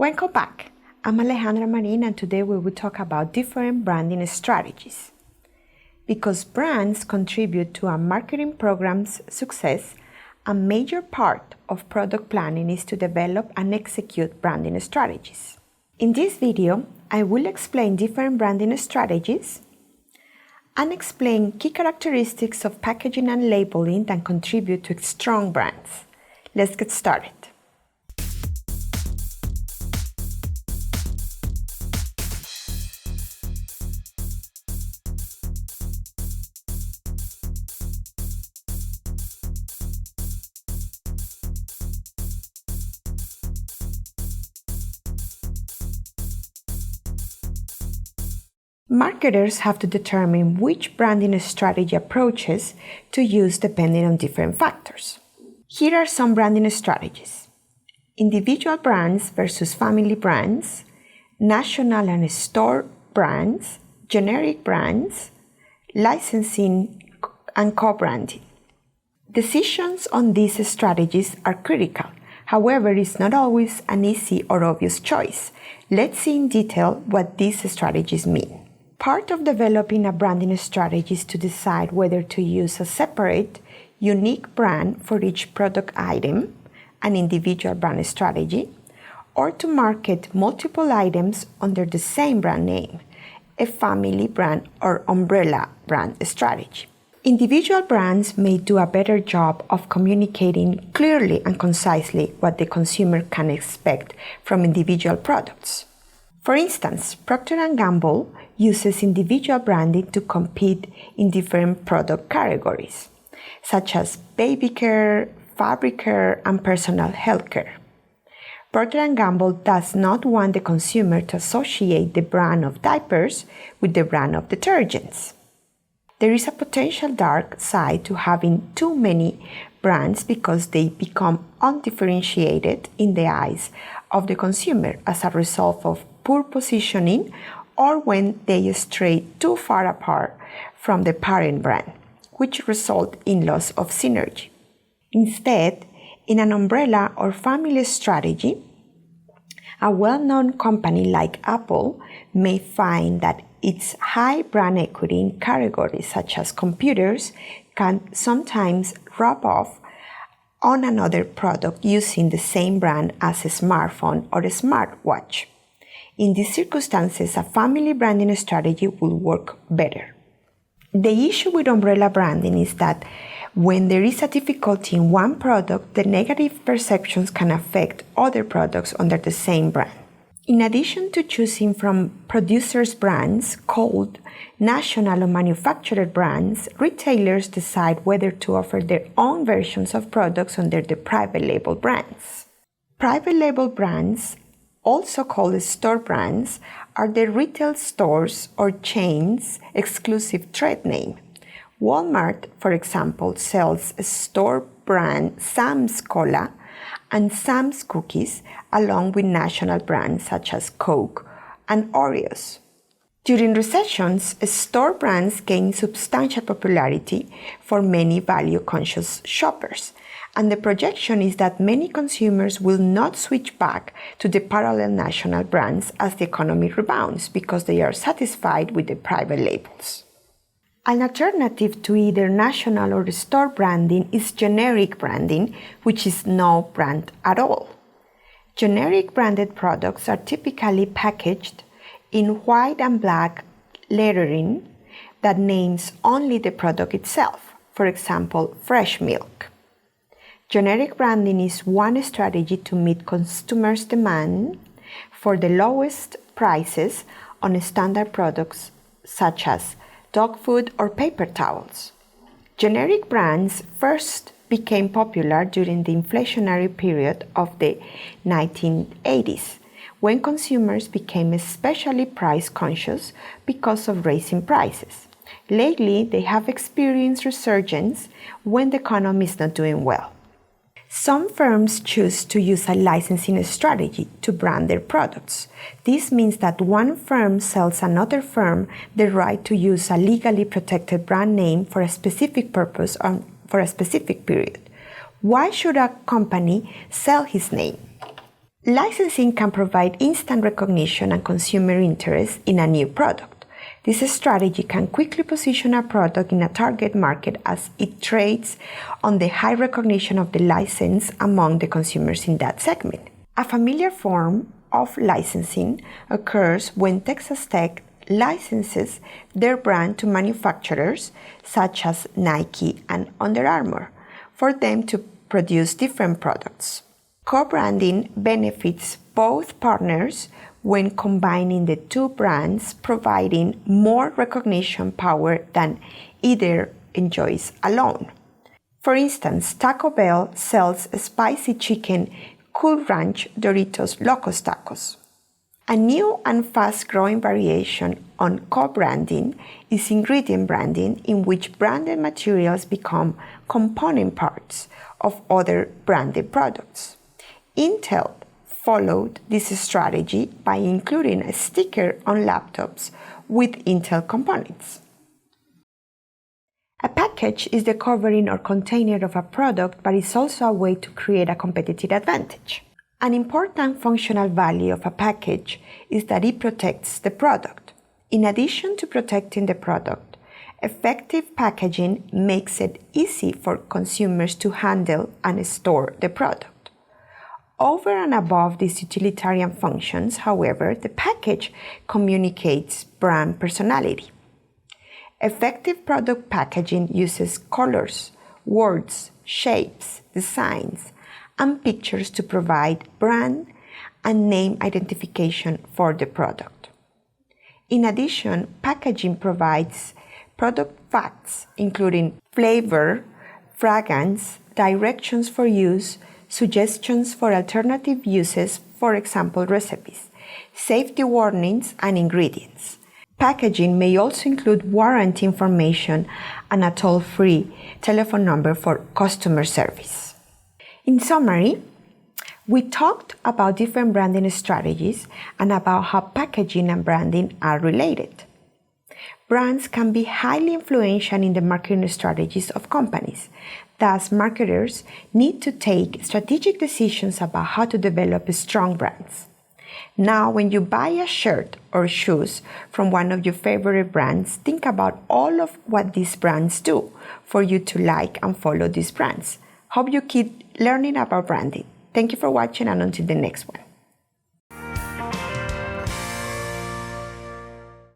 Welcome back. I'm Alejandra Marin, and today we will talk about different branding strategies. Because brands contribute to a marketing program's success, a major part of product planning is to develop and execute branding strategies. In this video, I will explain different branding strategies and explain key characteristics of packaging and labeling that contribute to strong brands. Let's get started. Marketers have to determine which branding strategy approaches to use depending on different factors. Here are some branding strategies: individual brands versus family brands, national and store brands, generic brands, licensing, and co-branding. Decisions on these strategies are critical. However, it's not always an easy or obvious choice. Let's see in detail what these strategies mean. Part of developing a branding strategy is to decide whether to use a separate, unique brand for each product item, an individual brand strategy, or to market multiple items under the same brand name, a family brand or umbrella brand strategy. Individual brands may do a better job of communicating clearly and concisely what the consumer can expect from individual products. For instance, Procter & Gamble uses individual branding to compete in different product categories, such as baby care, fabric care, and personal health care. Procter & Gamble does not want the consumer to associate the brand of diapers with the brand of detergents. There is a potential dark side to having too many brands because they become undifferentiated in the eyes of the consumer as a result of poor positioning or when they stray too far apart from the parent brand, which result in loss of synergy. Instead, in an umbrella or family strategy, a well-known company like Apple may find that its high brand equity in categories such as computers can sometimes rub off on another product using the same brand as a smartphone or a smartwatch. In these circumstances, a family branding strategy will work better. The issue with umbrella branding is that when there is a difficulty in one product, the negative perceptions can affect other products under the same brand. In addition to choosing from producers' brands called national or manufacturer brands, retailers decide whether to offer their own versions of products under the private label brands. Private label brands, also called store brands, are the retail stores or chains' exclusive trade name. Walmart, for example, sells a store brand Sam's Cola and Sam's Cookies, along with national brands such as Coke and Oreos. During recessions, store brands gain substantial popularity for many value-conscious shoppers, and the projection is that many consumers will not switch back to the parallel national brands as the economy rebounds because they are satisfied with the private labels. An alternative to either national or store branding is generic branding, which is no brand at all. Generic branded products are typically packaged in white and black lettering that names only the product itself, for example, fresh milk. Generic branding is one strategy to meet consumers' demand for the lowest prices on standard products such as dog food or paper towels. Generic brands first became popular during the inflationary period of the 1980s, when consumers became especially price conscious because of rising prices. Lately, they have experienced resurgence when the economy is not doing well. Some firms choose to use a licensing strategy to brand their products. This means that one firm sells another firm the right to use a legally protected brand name for a specific purpose or for a specific period. Why should a company sell his name? Licensing can provide instant recognition and consumer interest in a new product. This strategy can quickly position a product in a target market as it trades on the high recognition of the license among the consumers in that segment. A familiar form of licensing occurs when Texas Tech licenses their brand to manufacturers such as Nike and Under Armour for them to produce different products. Co-branding benefits both partners when combining the two brands, providing more recognition power than either enjoys alone. For instance, Taco Bell sells spicy chicken Cool Ranch Doritos Locos Tacos. A new and fast-growing variation on co-branding is ingredient branding, in which branded materials become component parts of other branded products. Intel followed this strategy by including a sticker on laptops with Intel components. A package is the covering or container of a product, but is also a way to create a competitive advantage. An important functional value of a package is that it protects the product. In addition to protecting the product, effective packaging makes it easy for consumers to handle and store the product. Over and above these utilitarian functions, however, the package communicates brand personality. Effective product packaging uses colors, words, shapes, designs, and pictures to provide brand and name identification for the product. In addition, packaging provides product facts, including flavor, fragrance, directions for use, suggestions for alternative uses, for example, recipes, safety warnings, and ingredients. Packaging may also include warranty information and a toll-free telephone number for customer service. In summary, we talked about different branding strategies and about how packaging and branding are related. Brands can be highly influential in the marketing strategies of companies. Thus, marketers need to take strategic decisions about how to develop strong brands. Now, when you buy a shirt or shoes from one of your favorite brands, think about all of what these brands do for you to like and follow these brands. Hope you keep learning about branding. Thank you for watching, and until the next one.